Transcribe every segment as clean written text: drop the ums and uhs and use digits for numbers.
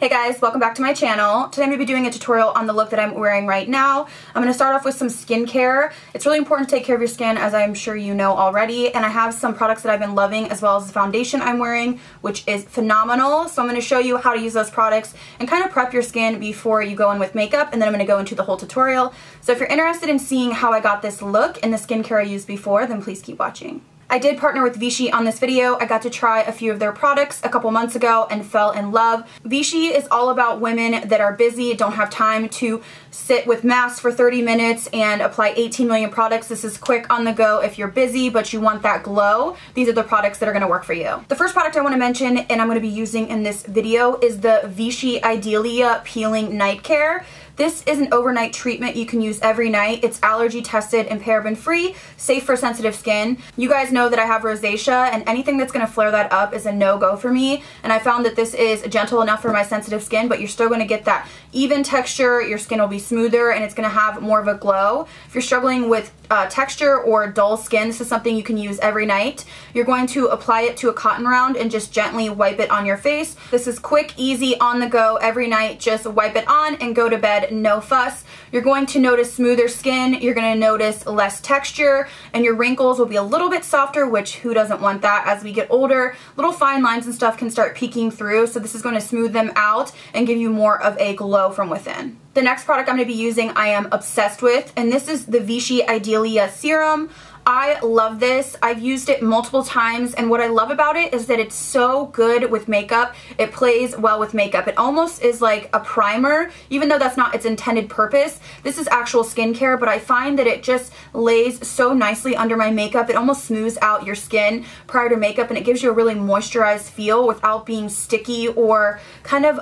Hey guys, welcome back to my channel. Today I'm going to be doing a tutorial on the look that I'm wearing right now. I'm going to start off with some skincare. It's really important to take care of your skin, as I'm sure you know already, and I have some products that I've been loving as well as the foundation I'm wearing, which is phenomenal. So I'm going to show you how to use those products and kind of prep your skin before you go in with makeup, and then I'm going to go into the whole tutorial. So if you're interested in seeing how I got this look and the skincare I used before, then please keep watching. I did partner with Vichy on this video. I got to try a few of their products a couple months ago and fell in love. Vichy is all about women that are busy, don't have time to sit with masks for 30 minutes and apply 18 million products. This is quick on the go if you're busy but you want that glow. These are the products that are going to work for you. The first product I want to mention and I'm going to be using in this video is the Vichy Idealia Peeling Night Care. This is an overnight treatment you can use every night. It's allergy tested and paraben free, safe for sensitive skin. You guys know that I have rosacea, and anything that's going to flare that up is a no-go for me. And I found that this is gentle enough for my sensitive skin, but you're still going to get that even texture. Your skin will be smoother and it's going to have more of a glow. If you're struggling with texture or dull skin, this is something you can use every night. You're going to apply it to a cotton round and just gently wipe it on your face. This is quick, easy, on the go every night. Just wipe it on and go to bed, no fuss. You're going to notice smoother skin, you're going to notice less texture, and your wrinkles will be a little bit softer, which who doesn't want that? As we get older, little fine lines and stuff can start peeking through, so this is going to smooth them out and give you more of a glow from within. The next product I'm going to be using I am obsessed with, and this is the Vichy Idealia Serum. I love this. I've used it multiple times, and what I love about it is that it's so good with makeup. It plays well with makeup. It almost is like a primer, even though that's not its intended purpose. This is actual skincare, but I find that it just lays so nicely under my makeup. It almost smooths out your skin prior to makeup, and it gives you a really moisturized feel without being sticky or kind of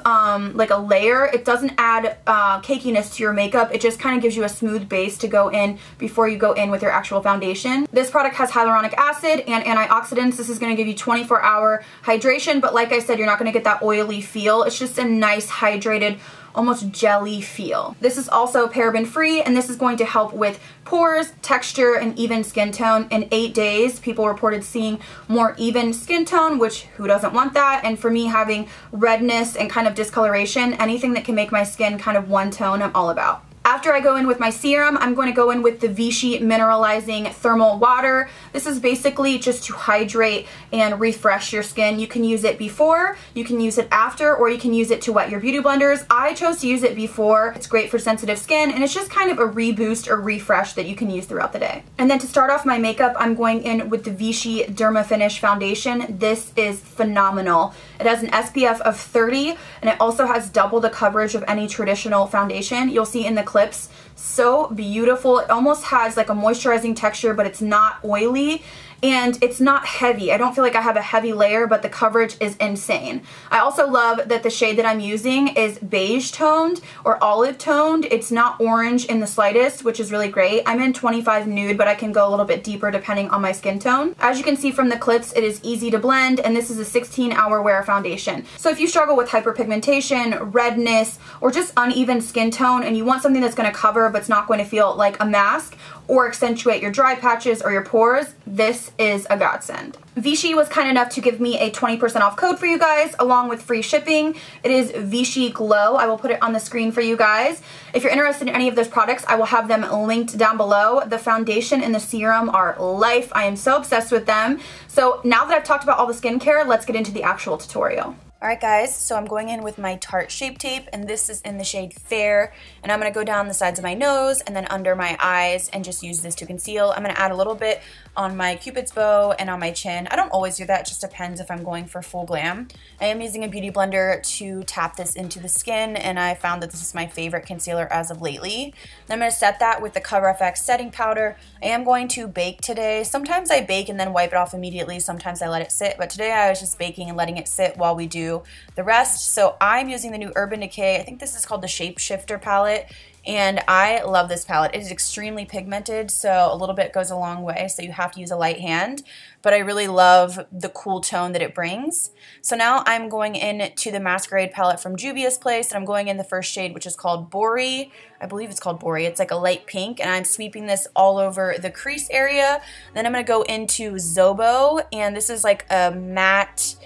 like a layer. It doesn't add cakiness to your makeup. It just kind of gives you a smooth base to go in before you go in with your actual foundation. This product has hyaluronic acid and antioxidants. This is going to give you 24-hour hydration, but like I said, you're not going to get that oily feel. It's just a nice hydrated, almost jelly feel. This is also paraben free, and this is going to help with pores, texture, and even skin tone. In 8 days, people reported seeing more even skin tone, which who doesn't want that? And for me, having redness and kind of discoloration, anything that can make my skin kind of one tone, I'm all about. After I go in with my serum, I'm going to go in with the Vichy Mineralizing Thermal Water. This is basically just to hydrate and refresh your skin. You can use it before, you can use it after, or you can use it to wet your beauty blenders. I chose to use it before. It's great for sensitive skin, and it's just kind of a reboost or refresh that you can use throughout the day. And then to start off my makeup, I'm going in with the Vichy Derma Finish Foundation. This is phenomenal. It has an SPF of 30, and it also has double the coverage of any traditional foundation. You'll see in the clips, so beautiful. It almost has like a moisturizing texture, but it's not oily and it's not heavy. I don't feel like I have a heavy layer, but the coverage is insane. I also love that the shade that I'm using is beige toned or olive toned. It's not orange in the slightest, which is really great. I'm in 25 nude, but I can go a little bit deeper depending on my skin tone. As you can see from the clips, it is easy to blend, and this is a 16-hour wear foundation. So if you struggle with hyperpigmentation, redness, or just uneven skin tone, and you want something that's going to cover but it's not going to feel like a mask or accentuate your dry patches or your pores, this is a godsend. Vichy was kind enough to give me a 20% off code for you guys along with free shipping. It is Vichy Glow. I will put it on the screen for you guys. If you're interested in any of those products, I will have them linked down below. The foundation and the serum are life. I am so obsessed with them. So now that I've talked about all the skincare, let's get into the actual tutorial. Alright guys, so I'm going in with my Tarte Shape Tape, and this is in the shade Fair, and I'm going to go down the sides of my nose and then under my eyes and just use this to conceal. I'm going to add a little bit on my Cupid's bow and on my chin. I don't always do that, it just depends if I'm going for full glam. I am using a beauty blender to tap this into the skin, and I found that this is my favorite concealer as of lately. Then I'm going to set that with the CoverFX setting powder. I am going to bake today. Sometimes I bake and then wipe it off immediately, sometimes I let it sit, but today I was just baking and letting it sit while we do the rest. So I'm using the new Urban Decay, I think this is called the Shapeshifter palette, and I love this palette. It is extremely pigmented, so a little bit goes a long way, so you have to use a light hand, but I really love the cool tone that it brings. So now I'm going into the Masquerade palette from Juvias place, and I'm going in the first shade, which is called Bori. I believe it's called Bori. It's like a light pink, and I'm sweeping this all over the crease area. Then I'm going to go into Zobo, and this is like a matte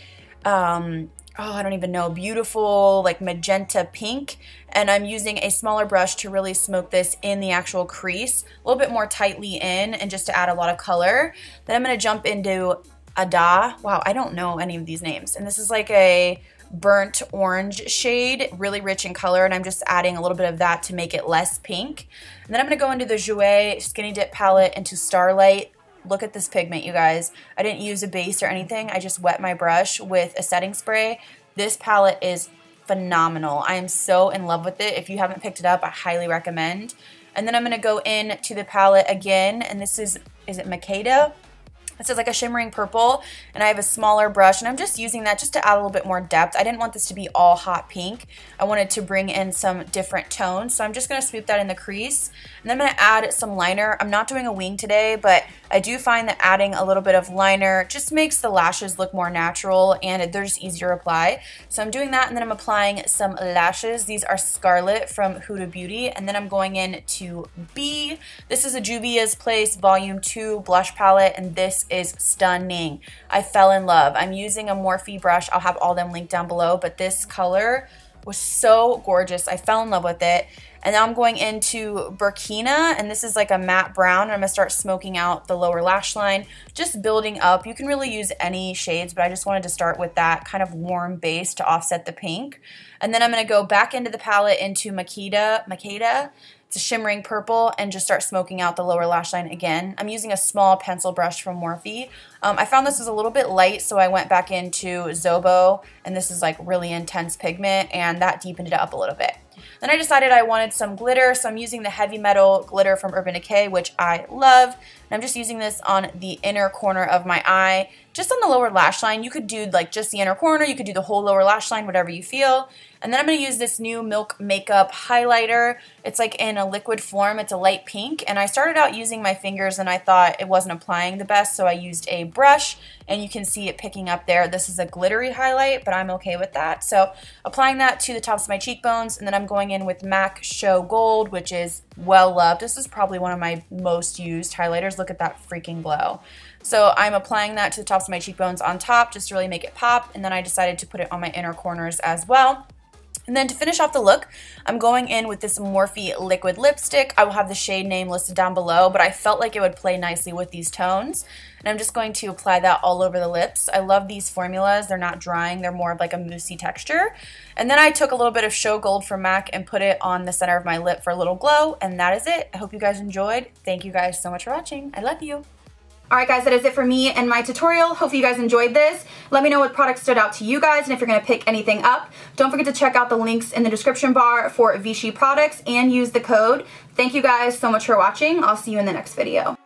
oh, I don't even know, beautiful like magenta pink, and I'm using a smaller brush to really smoke this in the actual crease, a little bit more tightly in, and just to add a lot of color. Then I'm going to jump into Ada. Wow, I don't know any of these names, and this is like a burnt orange shade, really rich in color, and I'm just adding a little bit of that to make it less pink. And then I'm going to go into the Jouer Skinny Dip palette into Starlight. Look at this pigment, you guys. I didn't use a base or anything. I just wet my brush with a setting spray. This palette is phenomenal. I am so in love with it. If you haven't picked it up, I highly recommend. And then I'm going to go in to the palette again, and this is it Makeda? This is like a shimmering purple, and I have a smaller brush, and I'm just using that just to add a little bit more depth. I didn't want this to be all hot pink. I wanted to bring in some different tones, so I'm just going to swoop that in the crease. And then I'm going to add some liner. I'm not doing a wing today, but I do find that adding a little bit of liner just makes the lashes look more natural, and they're just easier to apply. So I'm doing that, and then I'm applying some lashes. These are Scarlet from Huda Beauty, and then I'm going in to B. This is a Juvia's Place Volume 2 blush palette, and this is stunning. I fell in love. I'm using a Morphe brush. I'll have all them linked down below, but this color was so gorgeous. I fell in love with it. And now I'm going into Burkina, and this is like a matte brown, and I'm gonna start smoking out the lower lash line, just building up. You can really use any shades, but I just wanted to start with that kind of warm base to offset the pink. And then I'm gonna go back into the palette into Makeda. It's a shimmering purple, and just start smoking out the lower lash line again. I'm using a small pencil brush from Morphe. I found this was a little bit light, so I went back into Zobo, and this is like really intense pigment, and that deepened it up a little bit. Then I decided I wanted some glitter, so I'm using the Heavy Metal glitter from Urban Decay, which I love. And I'm just using this on the inner corner of my eye, just on the lower lash line. You could do like just the inner corner, you could do the whole lower lash line, whatever you feel. And then I'm going to use this new Milk Makeup highlighter. It's like in a liquid form. It's a light pink. And I started out using my fingers, and I thought it wasn't applying the best, so I used a brush, and you can see it picking up there. This is a glittery highlight, but I'm okay with that. So applying that to the tops of my cheekbones, and then I'm going in with MAC Show Gold, which is well loved. This is probably one of my most used highlighters. Look at that freaking glow. So I'm applying that to the tops of my cheekbones on top just to really make it pop, and then I decided to put it on my inner corners as well. And then to finish off the look, I'm going in with this Morphe liquid lipstick. I will have the shade name listed down below, but I felt like it would play nicely with these tones. And I'm just going to apply that all over the lips. I love these formulas. They're not drying. They're more of like a moussey texture. And then I took a little bit of Show Gold from MAC and put it on the center of my lip for a little glow. And that is it. I hope you guys enjoyed. Thank you guys so much for watching. I love you. Alright guys, that is it for me and my tutorial. Hopefully you guys enjoyed this. Let me know what products stood out to you guys and if you're going to pick anything up. Don't forget to check out the links in the description bar for Vichy products and use the code. Thank you guys so much for watching. I'll see you in the next video.